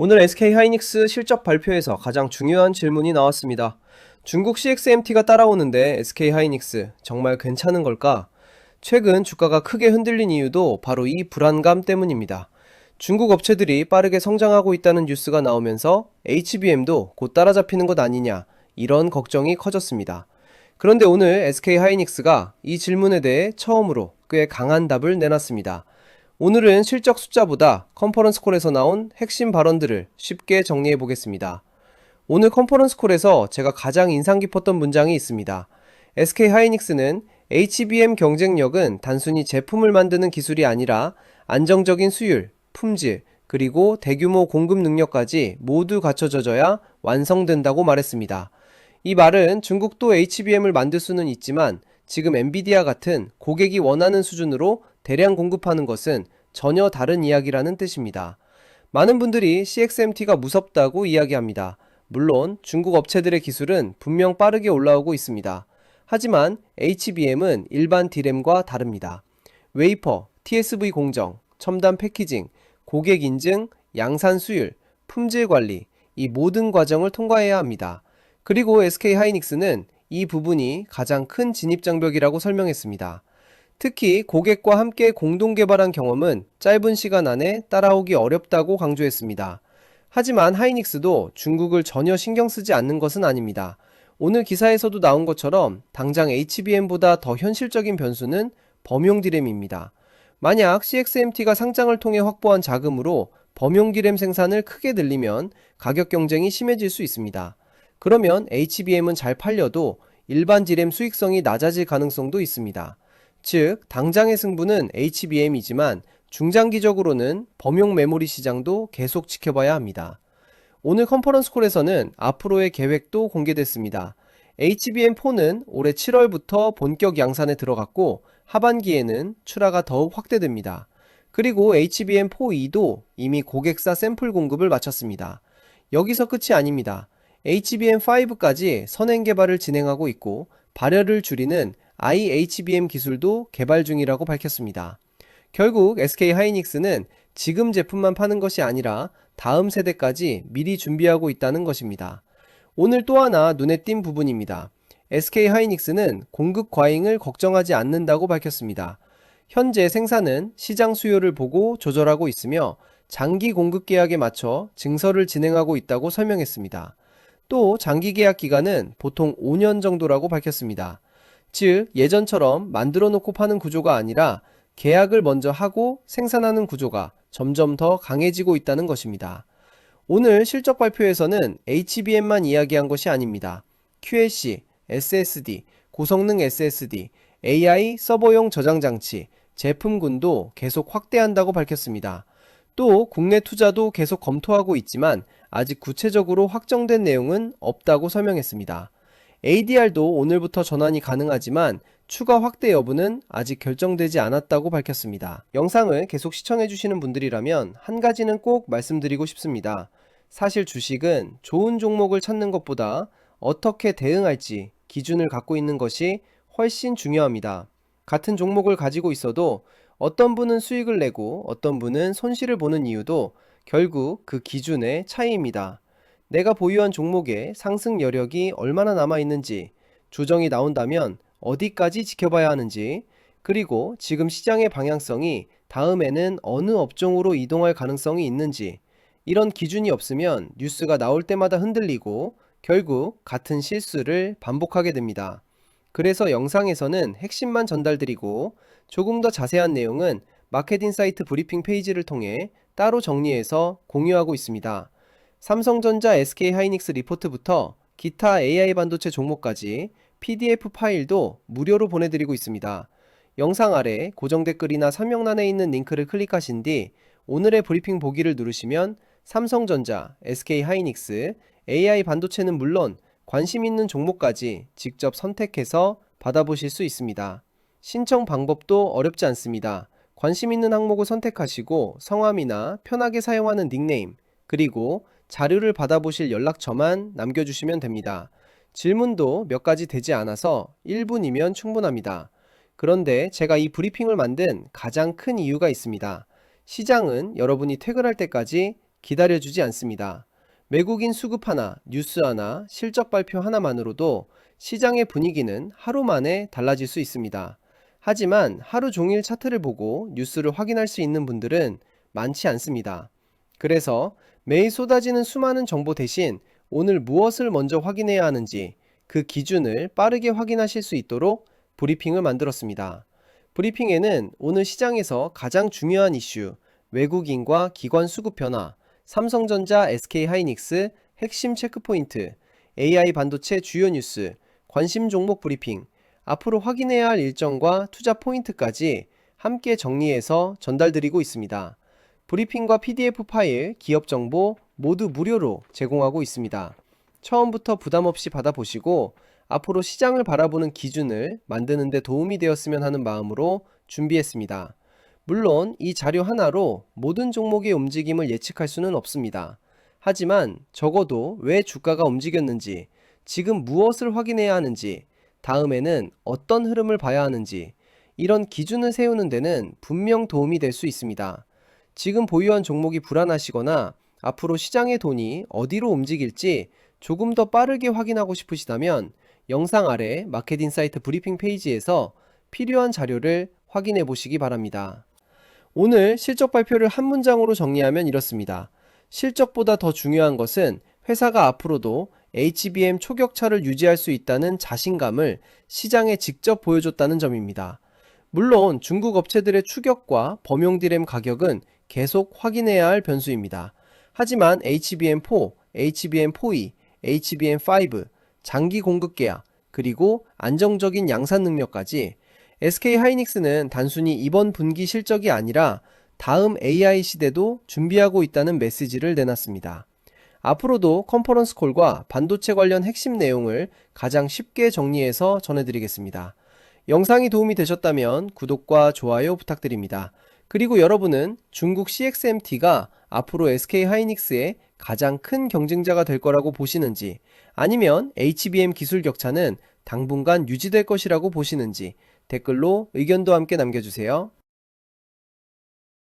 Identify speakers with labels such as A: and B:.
A: 오늘 SK 하이닉스 실적 발표에서 가장 중요한 질문이 나왔습니다. 중국 CXMT가 따라오는데 SK하이닉스 정말 괜찮은 걸까? 최근 주가가 크게 흔들린 이유도 바로 이 불안감 때문입니다. 중국 업체들이 빠르게 성장하고 있다는 뉴스가 나오면서 HBM도 곧 따라잡히는 것 아니냐, 이런 걱정이 커졌습니다. 그런데 오늘 SK하이닉스가 이 질문에 대해 처음으로 꽤 강한 답을 내놨습니다. 오늘은 실적 숫자보다 컨퍼런스 콜에서 나온 핵심 발언들을 쉽게 정리해 보겠습니다. 오늘 컨퍼런스 콜에서 제가 가장 인상 깊었던 문장이 있습니다. SK하이닉스는 HBM 경쟁력은 단순히 제품을 만드는 기술이 아니라 안정적인 수율, 품질, 그리고 대규모 공급 능력까지 모두 갖춰져야 완성된다고 말했습니다. 이 말은 중국도 HBM을 만들 수는 있지만 지금 엔비디아 같은 고객이 원하는 수준으로 대량 공급하는 것은 전혀 다른 이야기라는 뜻입니다. 많은 분들이 CXMT가 무섭다고 이야기합니다. 물론 중국 업체들의 기술은 분명 빠르게 올라오고 있습니다. 하지만 HBM은 일반 D램과 다릅니다. 웨이퍼, TSV 공정, 첨단 패키징, 고객 인증, 양산 수율, 품질 관리, 이 모든 과정을 통과해야 합니다. 그리고 SK하이닉스는 이 부분이 가장 큰 진입장벽이라고 설명했습니다. 특히 고객과 함께 공동 개발한 경험은 짧은 시간 안에 따라오기 어렵다고 강조했습니다. 하지만 하이닉스도 중국을 전혀 신경 쓰지 않는 것은 아닙니다. 오늘 기사에서도 나온 것처럼 당장 HBM보다 더 현실적인 변수는 범용 D램입니다. 만약 CXMT가 상장을 통해 확보한 자금으로 범용 D램 생산을 크게 늘리면 가격 경쟁이 심해질 수 있습니다. 그러면 HBM은 잘 팔려도 일반 D램 수익성이 낮아질 가능성도 있습니다. 즉, 당장의 승부는 HBM이지만 중장기적으로는 범용 메모리 시장도 계속 지켜봐야 합니다. 오늘 컨퍼런스 콜에서는 앞으로의 계획도 공개됐습니다. HBM4는 올해 7월부터 본격 양산에 들어갔고 하반기에는 출하가 더욱 확대됩니다. 그리고 HBM4E도 이미 고객사 샘플 공급을 마쳤습니다. 여기서 끝이 아닙니다. HBM5까지 선행 개발을 진행하고 있고 발열을 줄이는 IHBM 기술도 개발 중이라고 밝혔습니다. 결국 SK하이닉스는 지금 제품만 파는 것이 아니라 다음 세대까지 미리 준비하고 있다는 것입니다. 오늘 또 하나 눈에 띈 부분입니다. SK하이닉스는 공급 과잉을 걱정하지 않는다고 밝혔습니다. 현재 생산은 시장 수요를 보고 조절하고 있으며 장기 공급 계약에 맞춰 증설을 진행하고 있다고 설명했습니다. 또 장기 계약 기간은 보통 5년 정도라고 밝혔습니다. 즉, 예전처럼 만들어 놓고 파는 구조가 아니라 계약을 먼저 하고 생산하는 구조가 점점 더 강해지고 있다는 것입니다. 오늘 실적 발표에서는 HBM만 이야기한 것이 아닙니다. QLC, SSD, 고성능 SSD, AI 서버용 저장 장치, 제품군도 계속 확대한다고 밝혔습니다. 또 국내 투자도 계속 검토하고 있지만 아직 구체적으로 확정된 내용은 없다고 설명했습니다. ADR도 오늘부터 전환이 가능하지만 추가 확대 여부는 아직 결정되지 않았다고 밝혔습니다. 영상을 계속 시청해주시는 분들이라면 한 가지는 꼭 말씀드리고 싶습니다. 사실 주식은 좋은 종목을 찾는 것보다 어떻게 대응할지 기준을 갖고 있는 것이 훨씬 중요합니다. 같은 종목을 가지고 있어도 어떤 분은 수익을 내고 어떤 분은 손실을 보는 이유도 결국 그 기준의 차이입니다. 내가 보유한 종목의 상승 여력이 얼마나 남아있는지, 조정이 나온다면 어디까지 지켜봐야 하는지, 그리고 지금 시장의 방향성이 다음에는 어느 업종으로 이동할 가능성이 있는지, 이런 기준이 없으면 뉴스가 나올 때마다 흔들리고 결국 같은 실수를 반복하게 됩니다. 그래서 영상에서는 핵심만 전달드리고 조금 더 자세한 내용은 마켓인사이트 브리핑 페이지를 통해 따로 정리해서 공유하고 있습니다. 삼성전자 SK하이닉스 리포트부터 기타 AI 반도체 종목까지 PDF 파일도 무료로 보내드리고 있습니다. 영상 아래 고정 댓글이나 설명란에 있는 링크를 클릭하신 뒤 오늘의 브리핑 보기를 누르시면 삼성전자, SK하이닉스, AI 반도체는 물론 관심 있는 종목까지 직접 선택해서 받아보실 수 있습니다. 신청 방법도 어렵지 않습니다. 관심 있는 항목을 선택하시고 성함이나 편하게 사용하는 닉네임, 그리고 자료를 받아보실 연락처만 남겨주시면 됩니다. 질문도 몇 가지 되지 않아서 1분이면 충분합니다. 그런데 제가 이 브리핑을 만든 가장 큰 이유가 있습니다. 시장은 여러분이 퇴근할 때까지 기다려주지 않습니다. 외국인 수급 하나, 뉴스 하나, 실적 발표 하나만으로도 시장의 분위기는 하루 만에 달라질 수 있습니다. 하지만 하루 종일 차트를 보고 뉴스를 확인할 수 있는 분들은 많지 않습니다. 그래서 매일 쏟아지는 수많은 정보 대신 오늘 무엇을 먼저 확인해야 하는지 그 기준을 빠르게 확인하실 수 있도록 브리핑을 만들었습니다. 브리핑에는 오늘 시장에서 가장 중요한 이슈, 외국인과 기관 수급 변화, 삼성전자, SK하이닉스, 핵심 체크포인트, AI 반도체 주요 뉴스, 관심 종목 브리핑, 앞으로 확인해야 할 일정과 투자 포인트까지 함께 정리해서 전달드리고 있습니다. 브리핑과 PDF 파일, 기업 정보 모두 무료로 제공하고 있습니다. 처음부터 부담 없이 받아보시고 앞으로 시장을 바라보는 기준을 만드는 데 도움이 되었으면 하는 마음으로 준비했습니다. 물론 이 자료 하나로 모든 종목의 움직임을 예측할 수는 없습니다. 하지만 적어도 왜 주가가 움직였는지, 지금 무엇을 확인해야 하는지, 다음에는 어떤 흐름을 봐야 하는지 이런 기준을 세우는 데는 분명 도움이 될 수 있습니다. 지금 보유한 종목이 불안하시거나 앞으로 시장의 돈이 어디로 움직일지 조금 더 빠르게 확인하고 싶으시다면 영상 아래 마켓인사이트 브리핑 페이지에서 필요한 자료를 확인해 보시기 바랍니다. 오늘 실적 발표를 한 문장으로 정리하면 이렇습니다. 실적보다 더 중요한 것은 회사가 앞으로도 HBM 초격차를 유지할 수 있다는 자신감을 시장에 직접 보여줬다는 점입니다. 물론 중국 업체들의 추격과 범용 디램 가격은 계속 확인해야 할 변수입니다. 하지만 HBM4, HBM4E, HBM5, 장기 공급 계약, 그리고 안정적인 양산 능력까지 SK하이닉스는 단순히 이번 분기 실적이 아니라 다음 AI 시대도 준비하고 있다는 메시지를 내놨습니다. 앞으로도 컨퍼런스 콜과 반도체 관련 핵심 내용을 가장 쉽게 정리해서 전해드리겠습니다. 영상이 도움이 되셨다면 구독과 좋아요 부탁드립니다. 그리고 여러분은 중국 CXMT가 앞으로 SK하이닉스의 가장 큰 경쟁자가 될 거라고 보시는지, 아니면 HBM 기술 격차는 당분간 유지될 것이라고 보시는지 댓글로 의견도 함께 남겨주세요.